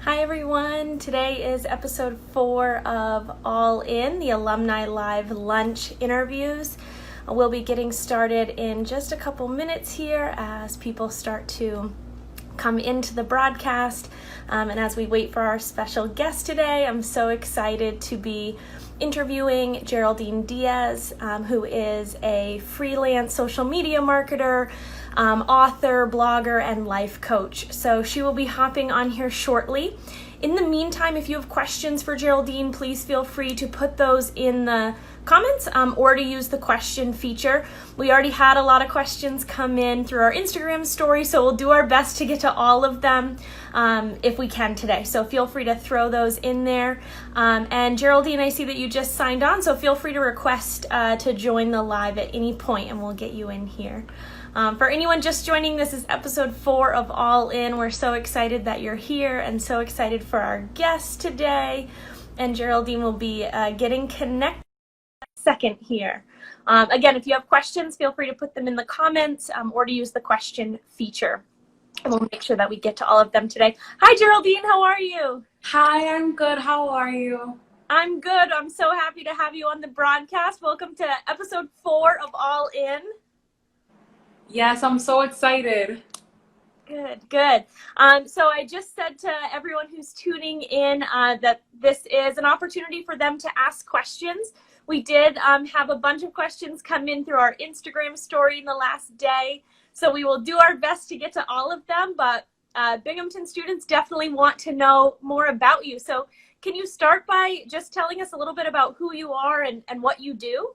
Hi everyone, today is episode 4 of All In, the Alumni Live Lunch interviews. We'll be getting started in just a couple minutes here as people start to come into the broadcast. And as we wait for our special guest today, I'm so excited to be interviewing Geraldin Diaz, who is a freelance social media marketer, author, blogger, and life coach. So she will be hopping on here shortly. In the meantime, if you have questions for Geraldin, please feel free to put those in the comments or to use the question feature. We already had a lot of questions come in through our Instagram story, so we'll do our best to get to all of them if we can today. So feel free to throw those in there. And Geraldin, I see that you just signed on, so feel free to request to join the live at any point and we'll get you in here. For anyone just joining, this is episode 4 of All In. We're so excited that you're here and so excited for our guest today. And Geraldin will be getting connected in a second here. Again, if you have questions, feel free to put them in the comments or to use the question feature. And we'll make sure that we get to all of them today. Hi, Geraldin. How are you? Hi, I'm good. How are you? I'm good. I'm so happy to have you on the broadcast. Welcome to episode 4 of All In. Yes, I'm so excited. Good. So I just said to everyone who's tuning in that this is an opportunity for them to ask questions. We did have a bunch of questions come in through our Instagram story in the last day. So we will do our best to get to all of them, but Binghamton students definitely want to know more about you. So can you start by just telling us a little bit about who you are and what you do?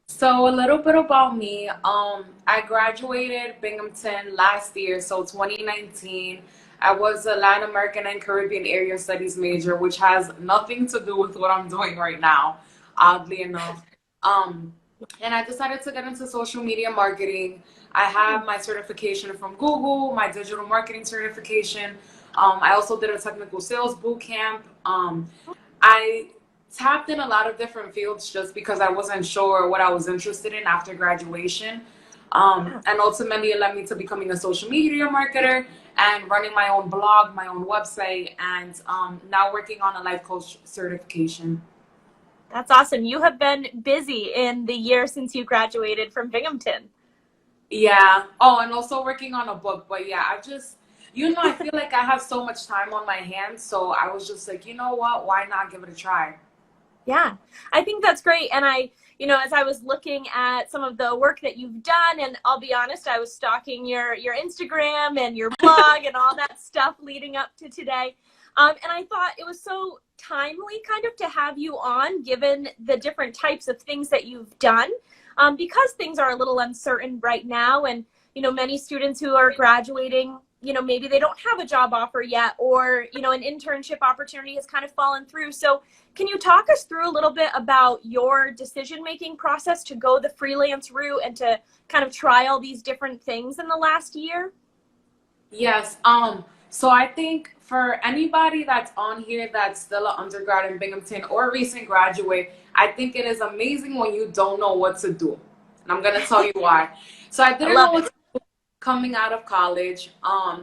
So a little bit about me. I graduated Binghamton last year, so 2019. I was a Latin American and Caribbean Area Studies major, which has nothing to do with what I'm doing right now, oddly enough. And I decided to get into social media marketing. I have my certification from Google, my digital marketing certification. I also did a technical sales boot camp. I tapped in a lot of different fields just because I wasn't sure what I was interested in after graduation. And ultimately it led me to becoming a social media marketer and running my own blog, my own website, and now working on a life coach certification. That's awesome. You have been busy in the year since you graduated from Binghamton. Yeah. Oh, and also working on a book. But yeah, I feel like I have so much time on my hands. So I was just like, you know what? Why not give it a try? Yeah, I think that's great. And as I was looking at some of the work that you've done, and I'll be honest, I was stalking your Instagram and your blog and all that stuff leading up to today. And I thought it was so timely kind of to have you on, given the different types of things that you've done, because things are a little uncertain right now. And, many students who are graduating, maybe they don't have a job offer yet, or, an internship opportunity has kind of fallen through. So can you talk us through a little bit about your decision-making process to go the freelance route and to kind of try all these different things in the last year? Yes. So I think for anybody that's on here that's still an undergrad in Binghamton or a recent graduate, I think it is amazing when you don't know what to do. And I'm going to tell you why. So I didn't know what to do coming out of college,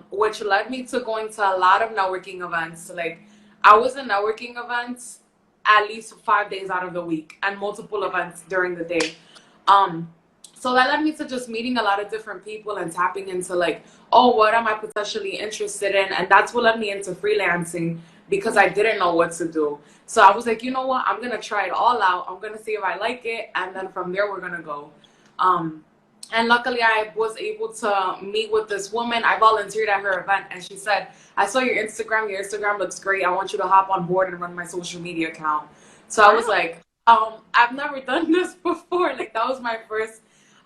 which led me to going to a lot of networking events. Like, I was in networking events at least 5 days out of the week and multiple events during the day. So that led me to just meeting a lot of different people and tapping into like, oh, what am I potentially interested in? And that's what led me into freelancing because I didn't know what to do. So I was like, you know what? I'm going to try it all out. I'm going to see if I like it. And then from there, we're going to go. And luckily, I was able to meet with this woman. I volunteered at her event, and she said, I saw your Instagram. Your Instagram looks great. I want you to hop on board and run my social media account. So I was like, I've never done this before. Like, that was my first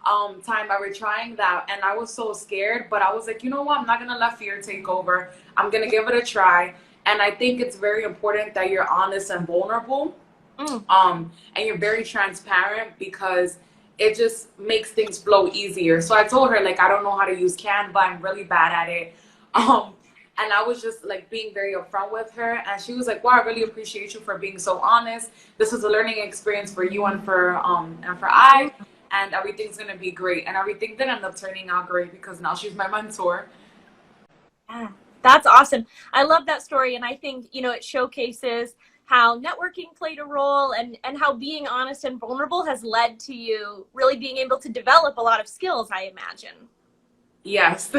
time ever trying that. And I was so scared. But I was like, you know what? I'm not going to let fear take over. I'm going to give it a try. And I think it's very important that you're honest and vulnerable. And you're very transparent because it just makes things flow easier. So I told her, like, I don't know how to use Canva. I'm really bad at it. And I was just like being very upfront with her. And she was like, wow, I really appreciate you for being so honest. This is a learning experience for you and for I. And everything's going to be great. And everything did end up turning out great because now she's my mentor. Yeah. That's awesome. I love that story. And I think, it showcases how networking played a role and how being honest and vulnerable has led to you really being able to develop a lot of skills, I imagine. Yes.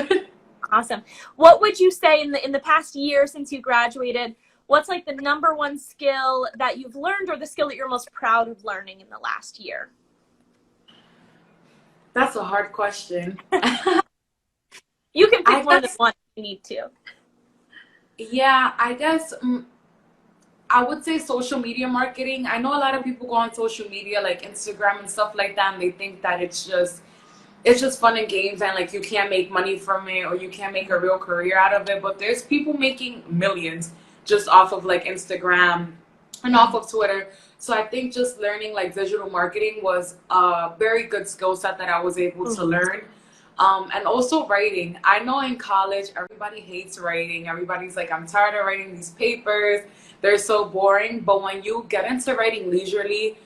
Awesome. What would you say in the past year since you graduated, what's like the number one skill that you've learned or the skill that you're most proud of learning in the last year? That's a hard question. You can pick more than one if you need to. Yeah, I guess I would say social media marketing. I know a lot of people go on social media like Instagram and stuff like that, and they think that it's just fun and games and like you can't make money from it or you can't make a real career out of it. But there's people making millions just off of like Instagram and off of Twitter. So I think just learning like digital marketing was a very good skill set that I was able to learn. And also writing. I know in college, everybody hates writing. Everybody's like, I'm tired of writing these papers. They're so boring. But when you get into writing leisurely,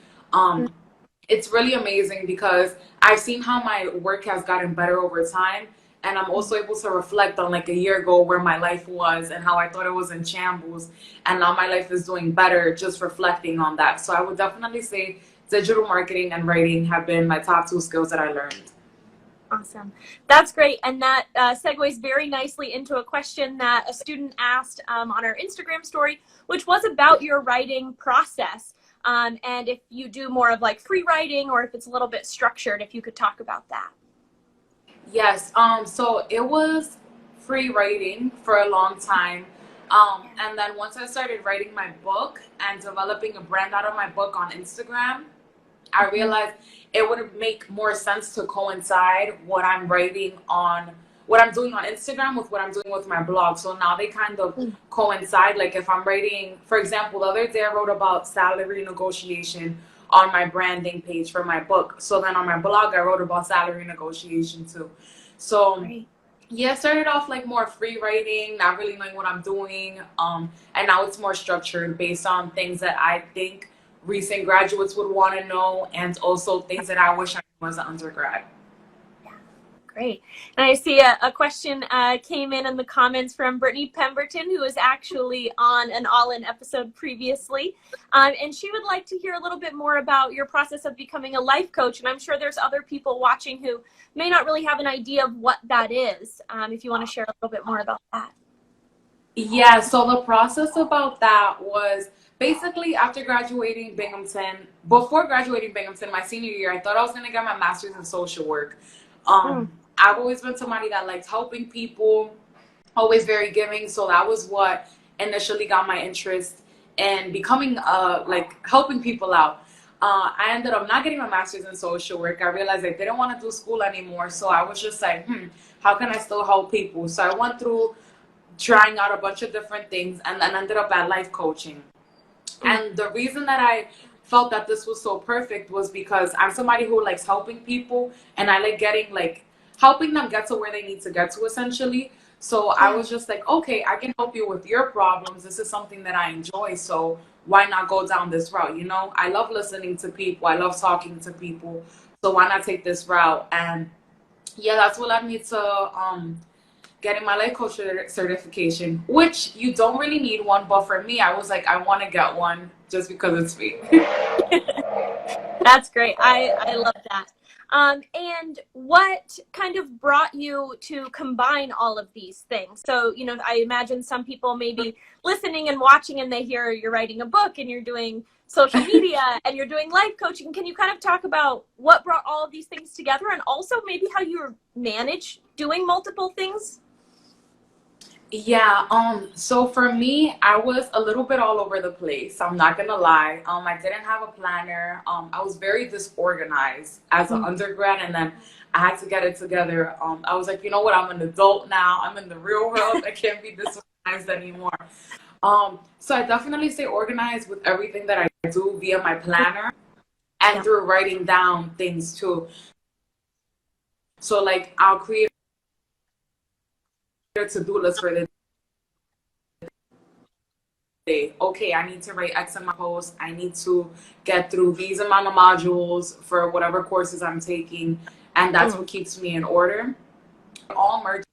it's really amazing because I've seen how my work has gotten better over time. And I'm also able to reflect on like a year ago where my life was and how I thought it was in shambles. And now my life is doing better just reflecting on that. So I would definitely say digital marketing and writing have been my top two skills that I learned. Awesome. That's great. And that segues very nicely into a question that a student asked on our Instagram story, which was about your writing process. And if you do more of like free writing or if it's a little bit structured, if you could talk about that. Yes. So it was free writing for a long time. And then once I started writing my book and developing a brand out of my book on Instagram, I realized it would make more sense to coincide what I'm doing on Instagram with what I'm doing with my blog. So now they kind of coincide. Like if I'm writing, for example, the other day I wrote about salary negotiation on my branding page for my book. So then on my blog, I wrote about salary negotiation too. So yeah, I started off like more free writing, not really knowing what I'm doing. And now it's more structured based on things that I think recent graduates would want to know and also things that I wish I knew as an undergrad. Great. And I see a question came in the comments from Brittany Pemberton, who was actually on an All-In episode previously. And she would like to hear a little bit more about your process of becoming a life coach. And I'm sure there's other people watching who may not really have an idea of what that is. If you want to share a little bit more about that. Yeah, so the process about that was basically after graduating Binghamton, before graduating Binghamton, my senior year, I thought I was going to get my master's in social work. I've always been somebody that likes helping people, always very giving. So that was what initially got my interest in becoming, like helping people out. I ended up not getting my master's in social work. I realized I didn't want to do school anymore. So I was just like, how can I still help people? So I went through trying out a bunch of different things and then ended up at life coaching. And the reason that I felt that this was so perfect was because I'm somebody who likes helping people and I like helping them get to where they need to get to essentially. So I was just like, okay, I can help you with your problems. This is something that I enjoy. So why not go down this route? You know, I love listening to people. I love talking to people. So why not take this route? And yeah, that's what led me to getting my life coach certification, which you don't really need one. But for me, I was like, I want to get one just because it's free. That's great. I love that. And what kind of brought you to combine all of these things? So, I imagine some people may be listening and watching and they hear you're writing a book and you're doing social media and you're doing life coaching. Can you kind of talk about what brought all of these things together and also maybe how you manage doing multiple things? Yeah, so for me, I was a little bit all over the place. I'm not gonna lie. I didn't have a planner. I was very disorganized as an undergrad, and then I had to get it together. I was like, you know what? I'm an adult now. I'm in the real world. I can't be disorganized anymore. So I definitely stay organized with everything that I do via my planner and through writing down things too. So like I'll create a to-do list for the day. Okay, I need to write X amount of posts. I need to get through these amount of modules for whatever courses I'm taking, and that's what keeps me in order. All merged.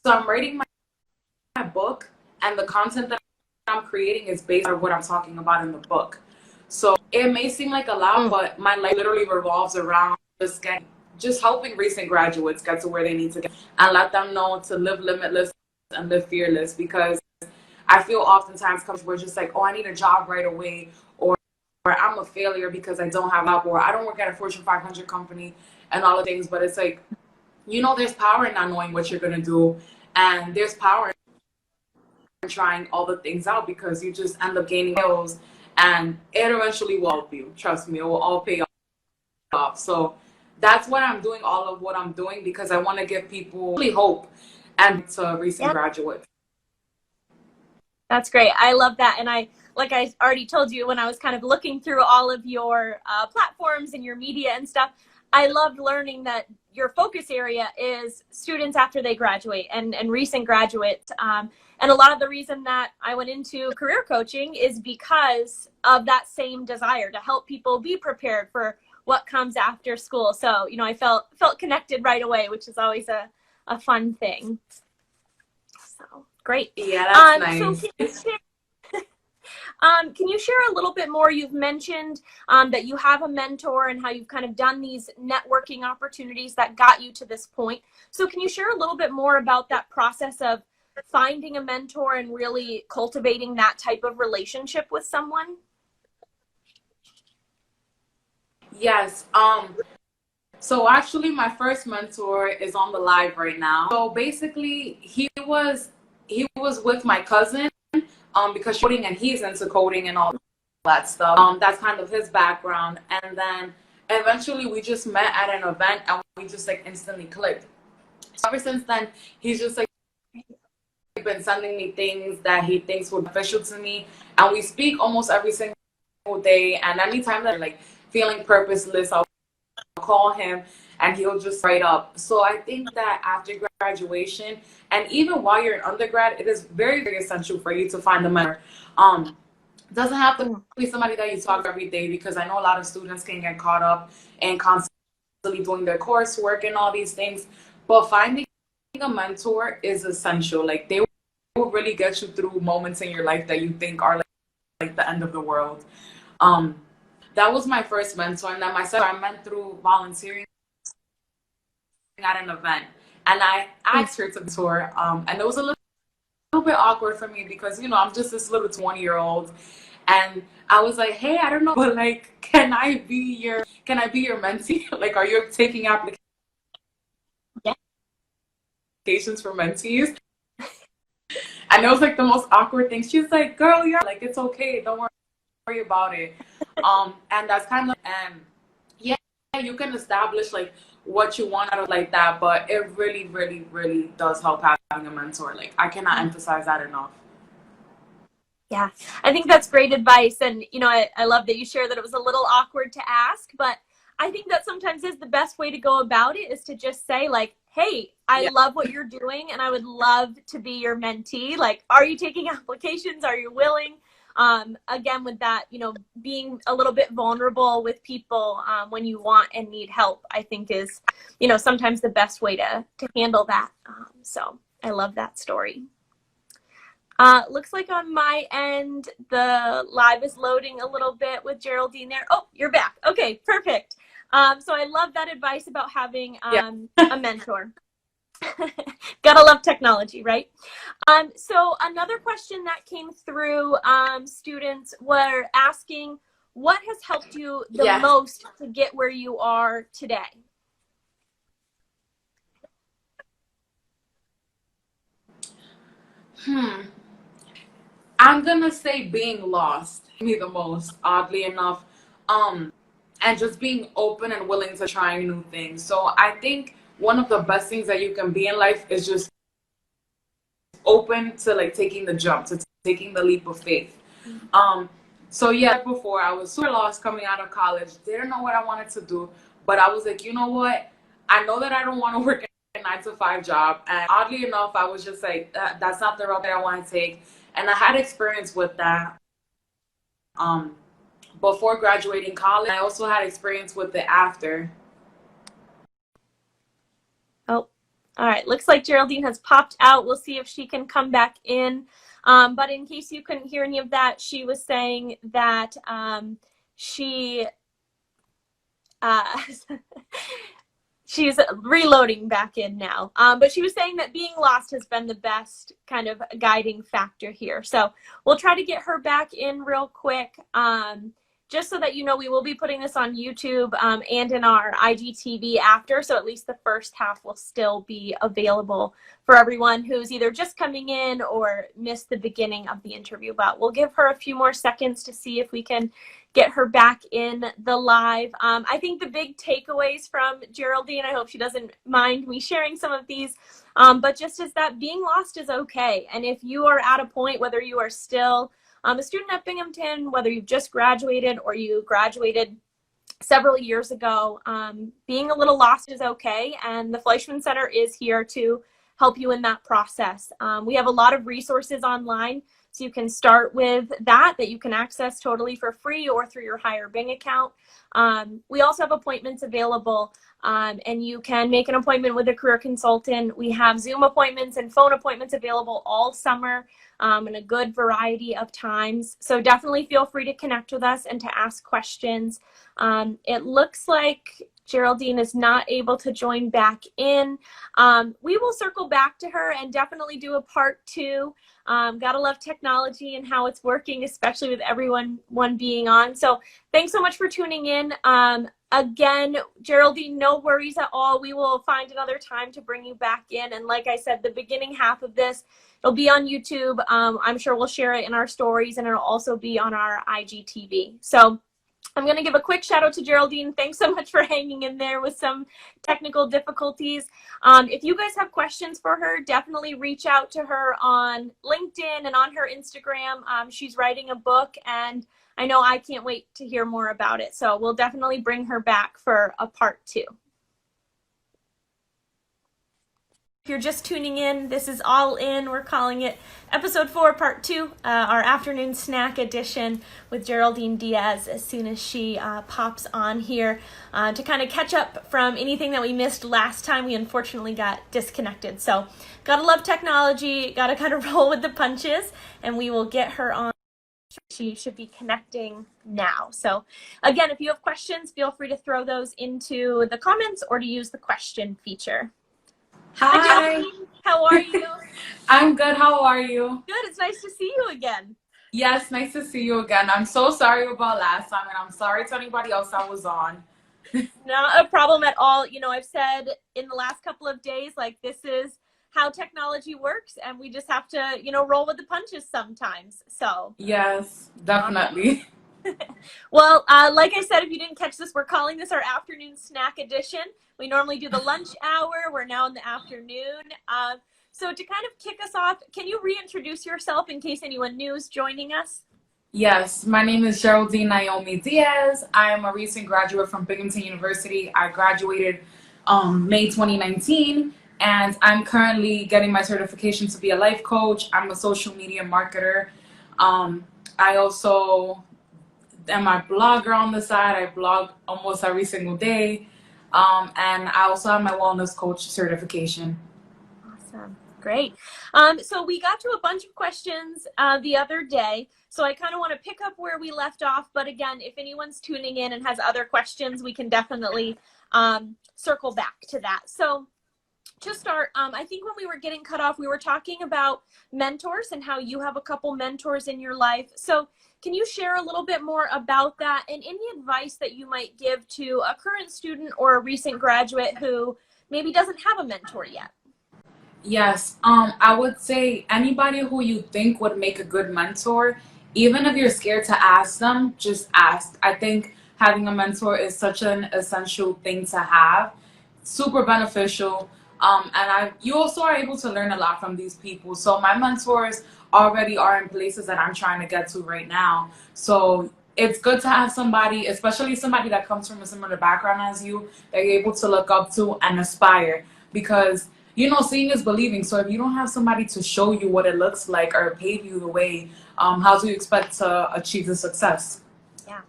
So I'm writing my book and the content that I'm creating is based on what I'm talking about in the book. So it may seem like a lot, but my life literally revolves around just helping recent graduates get to where they need to get and let them know to live limitless and live fearless, because I feel oftentimes we're just like, oh, I need a job right away, or I'm a failure because I don't have a job, or I don't work at a Fortune 500 company and all the things. But it's like, there's power in not knowing what you're going to do, and there's power in trying all the things out, because you just end up gaining skills, and it eventually will help you. Trust me, it will all pay off. So that's why I'm doing all of what I'm doing, because I want to give people really hope and to recent graduates. That's great. I love that. And like I already told you, when I was kind of looking through all of your platforms and your media and stuff, I loved learning that your focus area is students after they graduate and recent graduates. And a lot of the reason that I went into career coaching is because of that same desire to help people be prepared for what comes after school. So, I felt connected right away, which is always a fun thing. So great. Yeah, that's nice. So can you share a little bit more? You've mentioned that you have a mentor and how you've kind of done these networking opportunities that got you to this point. So can you share a little bit more about that process of finding a mentor and really cultivating that type of relationship with someone? Yes. So actually my first mentor is on the live right now. So basically he was with my cousin because coding, and he's into coding and all that stuff. That's kind of his background. And then eventually we just met at an event, and we just like instantly clicked. So ever since then, he's just like been sending me things that he thinks would be beneficial to me, and we speak almost every single day. And anytime that I'm like feeling purposeless, I'll call him and he'll just write up. So I think that after graduation, and even while you're in undergrad, it is very, very essential for you to find a mentor. It doesn't have to be somebody that you talk to every day, because I know a lot of students can get caught up and constantly doing their coursework and all these things. But finding a mentor is essential. Like, they will really get you through moments in your life that you think are like the end of the world. That was my first mentor. And then my second, I met through volunteering at an event, and I asked her to tour, and it was a little bit awkward for me, because I'm just this little 20-year-old, and I was like, hey, I don't know, but like, can I be your mentee? Like, are you taking applications for mentees? And it was like the most awkward thing. She's like, girl, you're like, it's okay, don't worry about it. And that's kind of, and yeah, you can establish like what you want out of like that, but it really, really, really does help having a mentor. Like, I cannot emphasize that enough. Yeah, I think that's great advice. And, I love that you share that it was a little awkward to ask, but I think that sometimes is the best way to go about it, is to just say like, hey, I love what you're doing and I would love to be your mentee. Like, are you taking applications? Are you willing? Again, with that, being a little bit vulnerable with people when you want and need help, I think is, sometimes the best way to handle that. So I love that story. Looks like on my end, the live is loading a little bit with Geraldine there. Oh, you're back. Okay, perfect. So I love that advice about having a mentor. Gotta love technology, right? So another question that came through, students were asking, what has helped you the most to get where you are today? I'm gonna say being lost me the most, oddly enough, and just being open and willing to try new things. So I think one of the best things that you can be in life is just open to like taking the jump, to taking the leap of faith. So yeah, before I was super lost coming out of college, didn't know what I wanted to do, but I was like, you know what? I know that I don't want to work a 9-to-5 job, and oddly enough, I was just like, that's not the route that I want to take. And I had experience with that before graduating college. I also had experience with it after. Oh, all right. Looks like Geraldine has popped out. We'll see if she can come back in. But in case you couldn't hear any of that, she was saying that she she's reloading back in now. But she was saying that being lost has been the best kind of guiding factor here. So we'll try to get her back in real quick. Just so that you know, we will be putting this on YouTube and in our IGTV after. So at least the first half will still be available for everyone who's either just coming in or missed the beginning of the interview. But we'll give her a few more seconds to see if we can get her back in the live. I think the big takeaways from Geraldine, I hope she doesn't mind me sharing some of these, but just is that being lost is okay. And if you are at a point, whether you are still a student at Binghamton, whether you've just graduated or you graduated several years ago, being a little lost is okay. And the Fleischman Center is here to help you in that process. We have a lot of resources online. So you can start with that you can access totally for free or through your Higher Bing account. We also have appointments available, and you can make an appointment with a career consultant. We have Zoom appointments and phone appointments available all summer in a good variety of times. So definitely feel free to connect with us and to ask questions. It looks like Geraldine is not able to join back in. We will circle back to her and definitely do a part 2. Gotta love technology and how it's working, especially with everyone being on. So thanks so much for tuning in. Again, Geraldine, no worries at all. We will find another time to bring you back in. And like I said, the beginning half of this, it'll be on YouTube. I'm sure we'll share it in our stories, and it'll also be on our IGTV. So I'm going to give a quick shout out to Geraldine. Thanks so much for hanging in there with some technical difficulties. If you guys have questions for her, definitely reach out to her on LinkedIn and on her Instagram. She's writing a book, and I know I can't wait to hear more about it. So we'll definitely bring her back for a part 2. If you're just tuning in, this is All In. We're calling it episode 4, part 2, our afternoon snack edition with Geraldine Diaz as soon as she pops on here to kind of catch up from anything that we missed last time. We unfortunately got disconnected. So gotta love technology, gotta kind of roll with the punches, and we will get her on. She should be connecting now. So again, if you have questions, feel free to throw those into the comments or to use the question feature. Hi. How are you? I'm good. How are you? Good. It's nice to see you again. Yes, nice to see you again. I'm so sorry about last time, and I'm sorry to anybody else I was on. Not a problem at all. You know, I've said in the last couple of days, like, this is how technology works, and we just have to, you know, roll with the punches sometimes. So yes, definitely. Well, like I said, if you didn't catch this, we're calling this our afternoon snack edition. We normally do the lunch hour. We're now in the afternoon. So to kind of kick us off, can you reintroduce yourself in case anyone new is joining us? Yes, my name is Geraldine Naomi Diaz. I am a recent graduate from Binghamton University. I graduated May 2019, and I'm currently getting my certification to be a life coach. I'm a social media marketer. I also am a blogger on the side. I blog almost every single day. And I also have my wellness coach certification. Awesome. Great. So we got to a bunch of questions the other day. So I kind of want to pick up where we left off. But again, if anyone's tuning in and has other questions, we can definitely circle back to that. So to start, I think when we were getting cut off, we were talking about mentors and how you have a couple mentors in your life. So can you share a little bit more about that and any advice that you might give to a current student or a recent graduate who maybe doesn't have a mentor yet? Yes, I would say anybody who you think would make a good mentor, even if you're scared to ask them, just ask. I think having a mentor is such an essential thing to have, super beneficial. And you also are able to learn a lot from these people. So my mentors already are in places that I'm trying to get to right now. So it's good to have somebody, especially somebody that comes from a similar background as you, that you're able to look up to and aspire. Because, you know, seeing is believing. So if you don't have somebody to show you what it looks like or pave you the way, how do you expect to achieve the success? Yeah,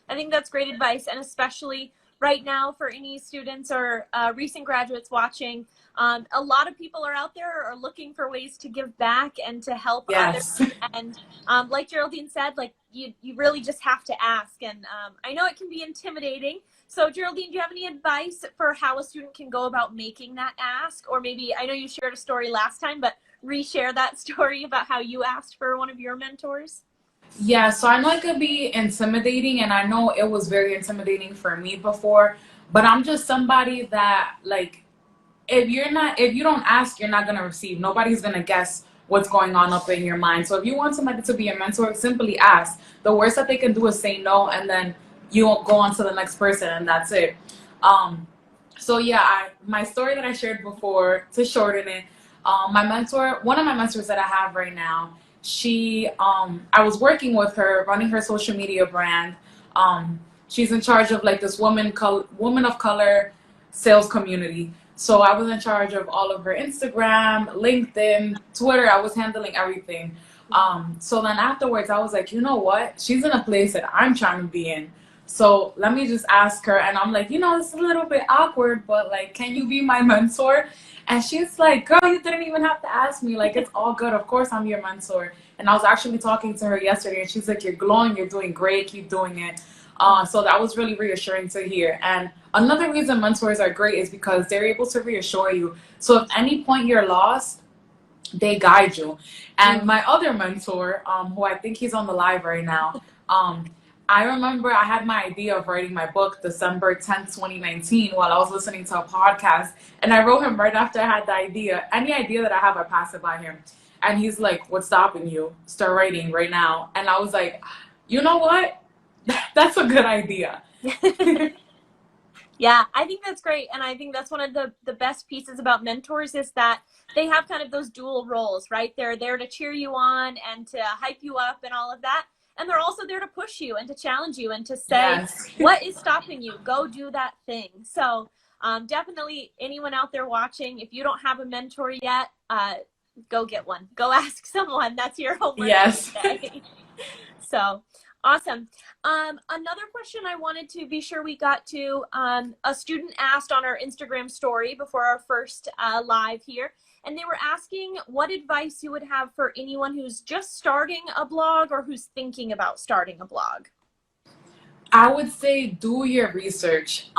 I think that's great advice. And especially right now for any students or recent graduates watching, a lot of people are out there are looking for ways to give back and to help others. Yes. And like Geraldine said, like you really just have to ask. And I know it can be intimidating. So Geraldine, do you have any advice for how a student can go about making that ask? Or maybe, I know you shared a story last time, but reshare that story about how you asked for one of your mentors. Yeah, so I know it could be intimidating, and I know it was very intimidating for me before, but I'm just somebody that, like, if you don't ask, you're not gonna receive. Nobody's gonna guess what's going on up in your mind. So if you want somebody to be a mentor, simply ask. The worst that they can do is say no, and then you won't go on to the next person, and that's it. So yeah, my story that I shared before, to shorten it, one of my mentors that I have right now, I was working with her, running her social media brand. She's in charge of like this woman of color sales community. So I was in charge of all of her Instagram, LinkedIn, Twitter. I was handling everything. So then afterwards, I was like, you know what? She's in a place that I'm trying to be in. So let me just ask her. And I'm like, it's a little bit awkward, but like, can you be my mentor? And she's like, girl, you didn't even have to ask me. Like, it's all good. Of course, I'm your mentor. And I was actually talking to her yesterday, and she's like, you're glowing. You're doing great. Keep doing it. So that was really reassuring to hear. And another reason mentors are great is because they're able to reassure you. So if any point you're lost, they guide you. And my other mentor, who I think he's on the live right now, I remember I had my idea of writing my book December 10th, 2019, while I was listening to a podcast. And I wrote him right after I had the idea. Any idea that I have, I pass it by him. And he's like, what's stopping you? Start writing right now. And I was like, you know what? That's a good idea. Yeah, I think that's great. And I think that's one of the best pieces about mentors is that they have kind of those dual roles, right? They're there to cheer you on and to hype you up and all of that. And they're also there to push you and to challenge you and to say, yes, what is stopping you? Go do that thing. So definitely anyone out there watching, if you don't have a mentor yet, go get one. Go ask someone. That's your homework. Yes. So awesome. Another question I wanted to be sure we got to, a student asked on our Instagram story before our first live here, and they were asking what advice you would have for anyone who's just starting a blog or who's thinking about starting a blog. I would say do your research,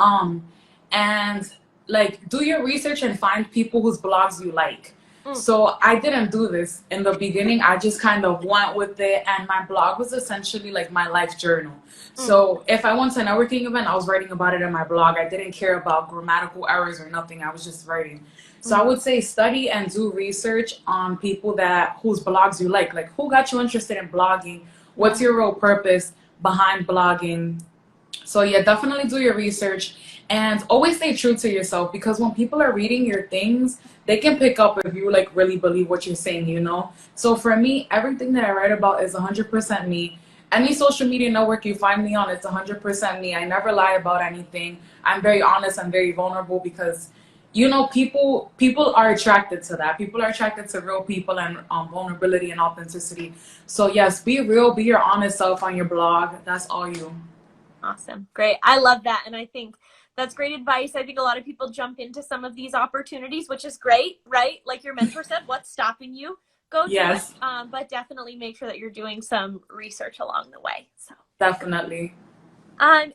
and like do your research and find people whose blogs you like. So I didn't do this in the beginning. I just kind of went with it, and my blog was essentially like my life journal. So if I went to a networking event, I was writing about it in my blog. I didn't care about grammatical errors or nothing. I was just writing. So I would say study and do research on people whose blogs you like. Like, who got you interested in blogging? What's your real purpose behind blogging? So yeah, definitely do your research and always stay true to yourself, because when people are reading your things, they can pick up if you like really believe what you're saying, So for me, everything that I write about is 100% me. Any social media network you find me on, it's 100% me. I never lie about anything. I'm very honest. I'm very vulnerable because, people are attracted to that. People are attracted to real people and vulnerability and authenticity. So yes, be real, be your honest self on your blog. That's all you. Awesome. Great. I love that. And I think that's great advice. I think a lot of people jump into some of these opportunities, which is great, right? Like your mentor said, what's stopping you? Go do it. But definitely make sure that you're doing some research along the way. So definitely. And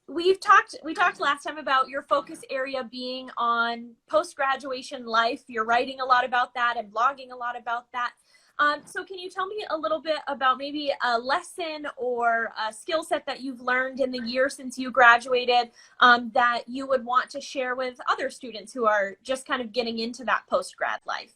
we talked last time about your focus area being on post-graduation life. You're writing a lot about that and blogging a lot about that. So can you tell me a little bit about maybe a lesson or a skill set that you've learned in the year since you graduated that you would want to share with other students who are just kind of getting into that post-grad life?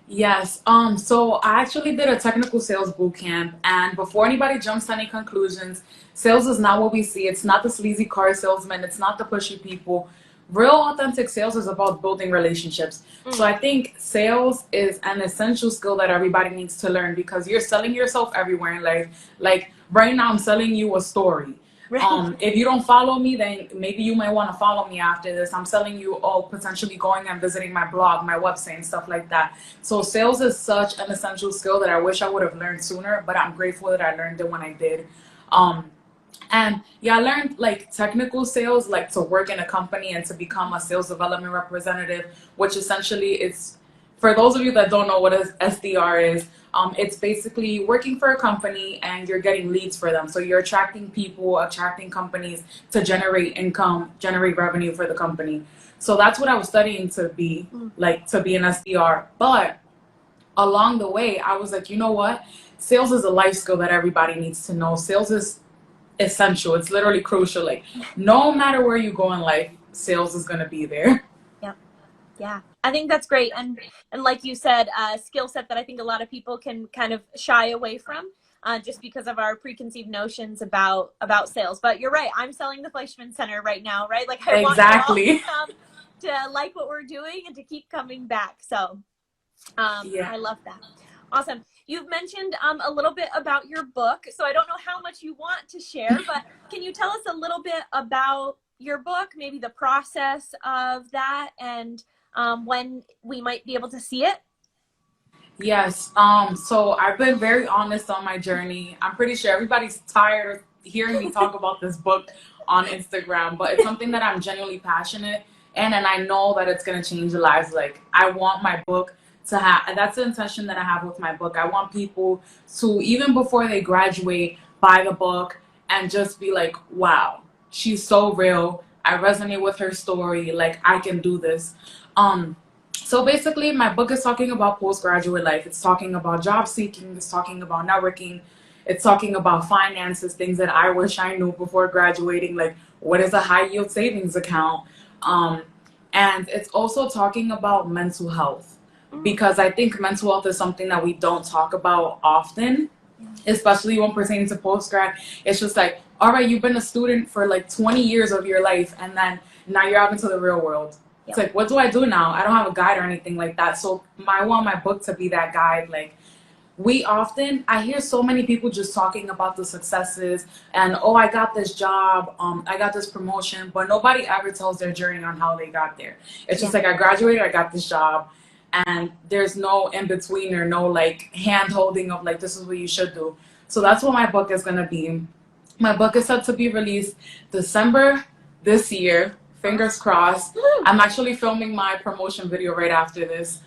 Yes. So I actually did a technical sales boot camp, and before anybody jumps to any conclusions, sales is not what we see. It's not the sleazy car salesman. It's not the pushy people. Real authentic sales is about building relationships. So I think sales is an essential skill that everybody needs to learn, because you're selling yourself everywhere in life. Like right now, I'm selling you a story. Right. If you don't follow me, then maybe you might want to follow me after this. I'm selling you, potentially going and visiting my blog, my website, and stuff like that. So sales is such an essential skill that I wish I would have learned sooner, but I'm grateful that I learned it when I did. And yeah, I learned like technical sales, like to work in a company and to become a sales development representative, which essentially it's, for those of you that don't know what SDR is, it's basically working for a company and you're getting leads for them. So you're attracting people, attracting companies to generate income, generate revenue for the company. So that's what I was studying to be, like to be an SDR. But along the way, I was like, you know what? Sales is a life skill that everybody needs to know. Sales is essential. It's literally crucial. Like no matter where you go in life, sales is gonna be there. Yeah. Yeah. I think that's great. And like you said, skill set that I think a lot of people can kind of shy away from, just because of our preconceived notions about sales. But you're right. I'm selling the Fleischman Center right now, right? Like I want you all Exactly. to come to like what we're doing and to keep coming back. So Yeah. I love that. Awesome. You've mentioned a little bit about your book. So I don't know how much you want to share, but can you tell us a little bit about your book, maybe the process of that, and when we might be able to see it? Yes. So I've been very honest on my journey. I'm pretty sure everybody's tired of hearing me talk about this book on Instagram, but it's something that I'm genuinely passionate in, and I know that it's gonna change lives. Like I want my book to have, and that's the intention that I have with my book. I want people to, even before they graduate, buy the book and just be like, wow, she's so real. I resonate with her story. Like I can do this. Um, so basically, my book is talking about postgraduate life. It's talking about job seeking. It's talking about networking. It's talking about finances, things that I wish I knew before graduating, like what is a high yield savings account. Um, and it's also talking about mental health, because I think mental health is something that we don't talk about often, especially when pertaining to postgrad. It's just like, all right, you've been a student for like 20 years of your life, and then now you're out into the real world. It's like, what do I do now? I don't have a guide or anything like that. So I want my book to be that guide. Like I hear so many people just talking about the successes and, oh, I got this job, I got this promotion, but nobody ever tells their journey on how they got there. It's just like, I graduated, I got this job, and there's no in between or no like hand holding of like, this is what you should do. So that's what my book is going to be. My book is set to be released December this year. Fingers crossed. I'm actually filming my promotion video right after this.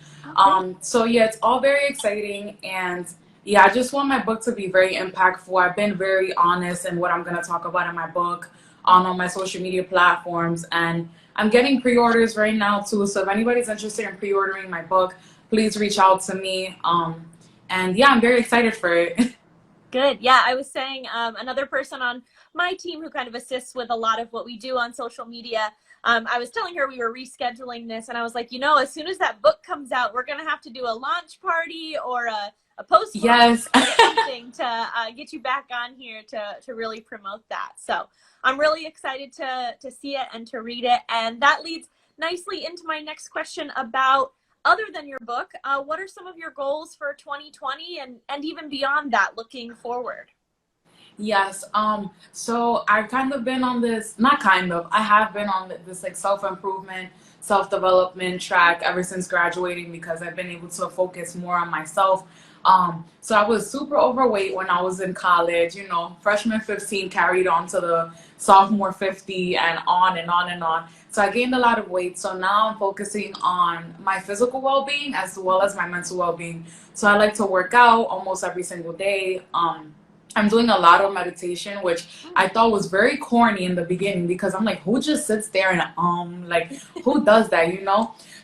So yeah, it's all very exciting, and yeah, I just want my book to be very impactful. I've been very honest in what I'm going to talk about in my book, on my social media platforms, and I'm getting pre-orders right now too. So if anybody's interested in pre-ordering my book, please reach out to me. And yeah, I'm very excited for it. Good. Yeah, I was saying another person on my team who kind of assists with a lot of what we do on social media. I was telling her we were rescheduling this, and I was like, as soon as that book comes out, we're going to have to do a launch party or a post Yes. something to get you back on here to really promote that. So I'm really excited to see it and to read it. And that leads nicely into my next question about, other than your book, what are some of your goals for 2020 and even beyond that, looking forward? Yes. So I've kind of been on this, not kind of, I have been on this like self-improvement, self-development track ever since graduating, because I've been able to focus more on myself. So I was super overweight when I was in college, freshman 15 carried on to the sophomore 50 and on and on and on. So I gained a lot of weight. So now I'm focusing on my physical well-being as well as my mental well-being. So I like to work out almost every single day. I'm doing a lot of meditation, which I thought was very corny in the beginning, because I'm like, who just sits there and like, who does that,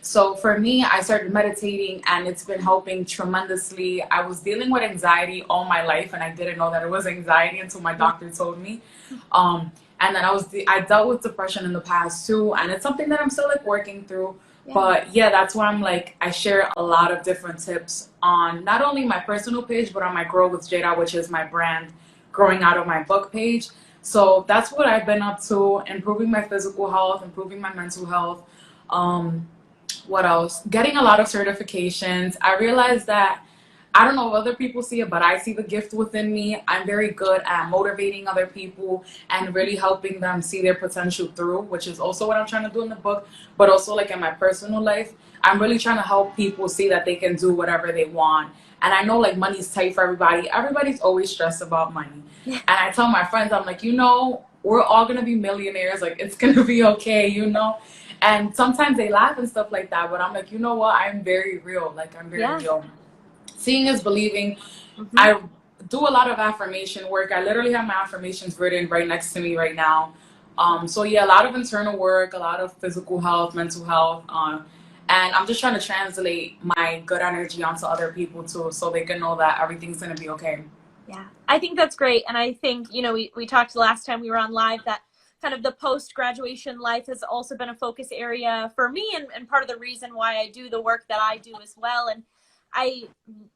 So for me, I started meditating, and it's been helping tremendously. I was dealing with anxiety all my life, and I didn't know that it was anxiety until my doctor told me. And then I dealt with depression in the past too, and it's something that I'm still like working through. Yeah. But yeah, that's why I'm like, I share a lot of different tips on not only my personal page, but on my Grow with Jada, which is my brand growing out of my book page. So that's what I've been up to: improving my physical health, improving my mental health. What else? Getting a lot of certifications. I realized that, I don't know if other people see it, but I see the gift within me. I'm very good at motivating other people and really helping them see their potential through, which is also what I'm trying to do in the book, but also like in my personal life. I'm really trying to help people see that they can do whatever they want And I know like money's tight for everybody. Everybody's always stressed about money. And I tell my friends, I'm like, we're all gonna be millionaires. Like, it's gonna be okay. And sometimes they laugh and stuff like that. But I'm like, you know what? I'm very real. Like, I'm very real. Seeing is believing. I do a lot of affirmation work. I literally have my affirmations written right next to me right now. So yeah, a lot of internal work, a lot of physical health, mental health, and I'm just trying to translate my good energy onto other people too, so they can know that everything's gonna be okay. Yeah, I think that's great. And I think, we talked last time we were on live that kind of the post-graduation life has also been a focus area for me, and part of the reason why I do the work that I do as well. And I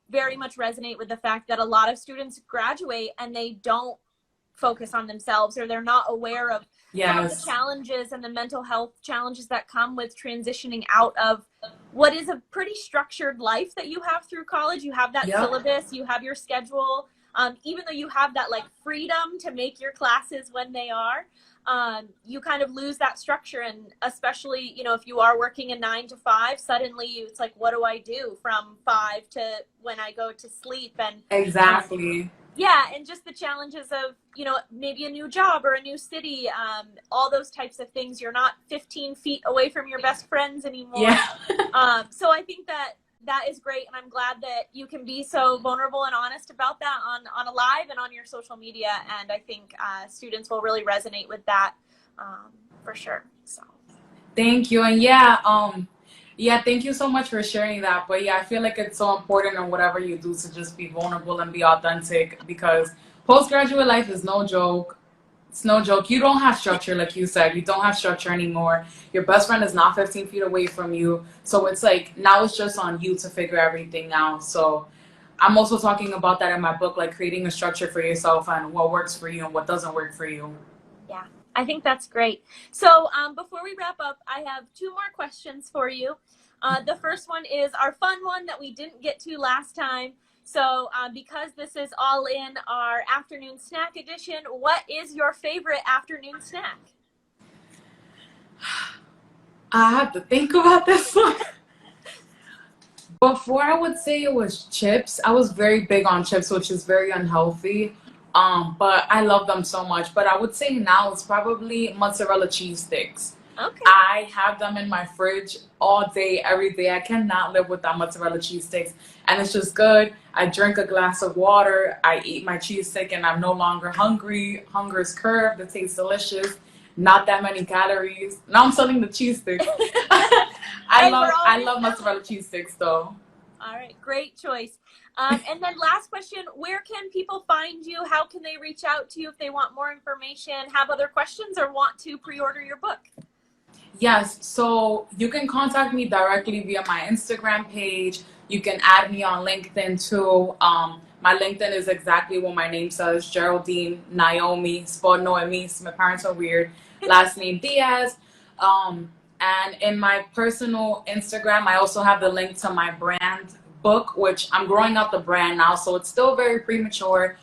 very much resonate with the fact that a lot of students graduate and they don't focus on themselves, or they're not aware of some of the challenges and the mental health challenges that come with transitioning out of what is a pretty structured life that you have through college. You have that syllabus, you have your schedule, even though you have that like freedom to make your classes when they are, you kind of lose that structure. And especially, if you are working a 9 to 5, suddenly it's like, what do I do from 5 to when I go to sleep? And and just the challenges of, maybe a new job or a new city, all those types of things. You're not 15 feet away from your best friends anymore. So I think that is great. And I'm glad that you can be so vulnerable and honest about that on a live and on your social media. And I think students will really resonate with that for sure. So thank you. And thank you so much for sharing that. But I feel like it's so important in whatever you do to just be vulnerable and be authentic, because postgraduate life is no joke. It's no joke. You don't have structure, like you said. You don't have structure anymore. Your best friend is not 15 feet away from you. So it's like, now it's just on you to figure everything out. So I'm also talking about that in my book, like creating a structure for yourself and what works for you and what doesn't work for you. Yeah, I think that's great. So before we wrap up, I have 2 more questions for you. The first one is our fun one that we didn't get to last time. So because this is all in our afternoon snack edition, what is your favorite afternoon snack? I have to think about this one. Before, I would say it was chips. I was very big on chips, which is very unhealthy. But I love them so much. But I would say now it's probably mozzarella cheese sticks. Okay. I have them in my fridge all day, every day. I cannot live without mozzarella cheese sticks. And it's just good. I drink a glass of water. I eat my cheese stick and I'm no longer hungry. Hunger is curbed. It tastes delicious. Not that many calories. Now I'm selling the cheese sticks. I love mozzarella cheese sticks though. All right, great choice. And then last question, where can people find you? How can they reach out to you if they want more information, have other questions, or want to pre-order your book? Yes, so you can contact me directly via my Instagram page. You can add me on LinkedIn too. My LinkedIn is exactly what my name says, Geraldin Naomi, spelled Noemi. My parents are weird. Last name Diaz. And in my personal Instagram, I also have the link to my brand book, which I'm growing out the brand now, so it's still very premature.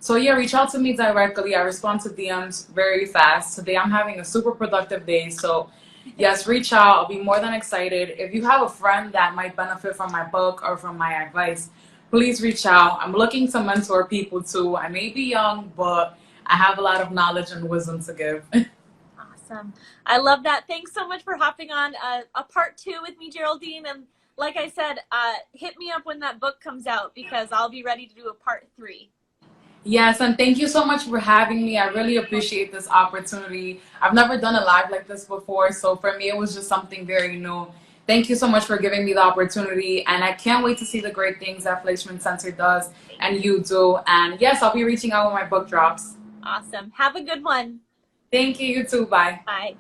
So reach out to me directly. I respond to DMs very fast. Today I'm having a super productive day, so yes, reach out. I'll be more than excited. If you have a friend that might benefit from my book or from my advice, please reach out. I'm looking to mentor people too. I may be young, but I have a lot of knowledge and wisdom to give. Awesome. I love that. Thanks so much for hopping on a part 2 with me, Geraldine. And like I said, hit me up when that book comes out, because I'll be ready to do a part 3. Yes, and thank you so much for having me. I really appreciate this opportunity. I've never done a live like this before, so for me it was just something very new. Thank you so much for giving me the opportunity, and I can't wait to see the great things that Fleshman Center does and you do. And yes, I'll be reaching out when my book drops. Awesome. Have a good one. Thank you. You too. Bye. Bye.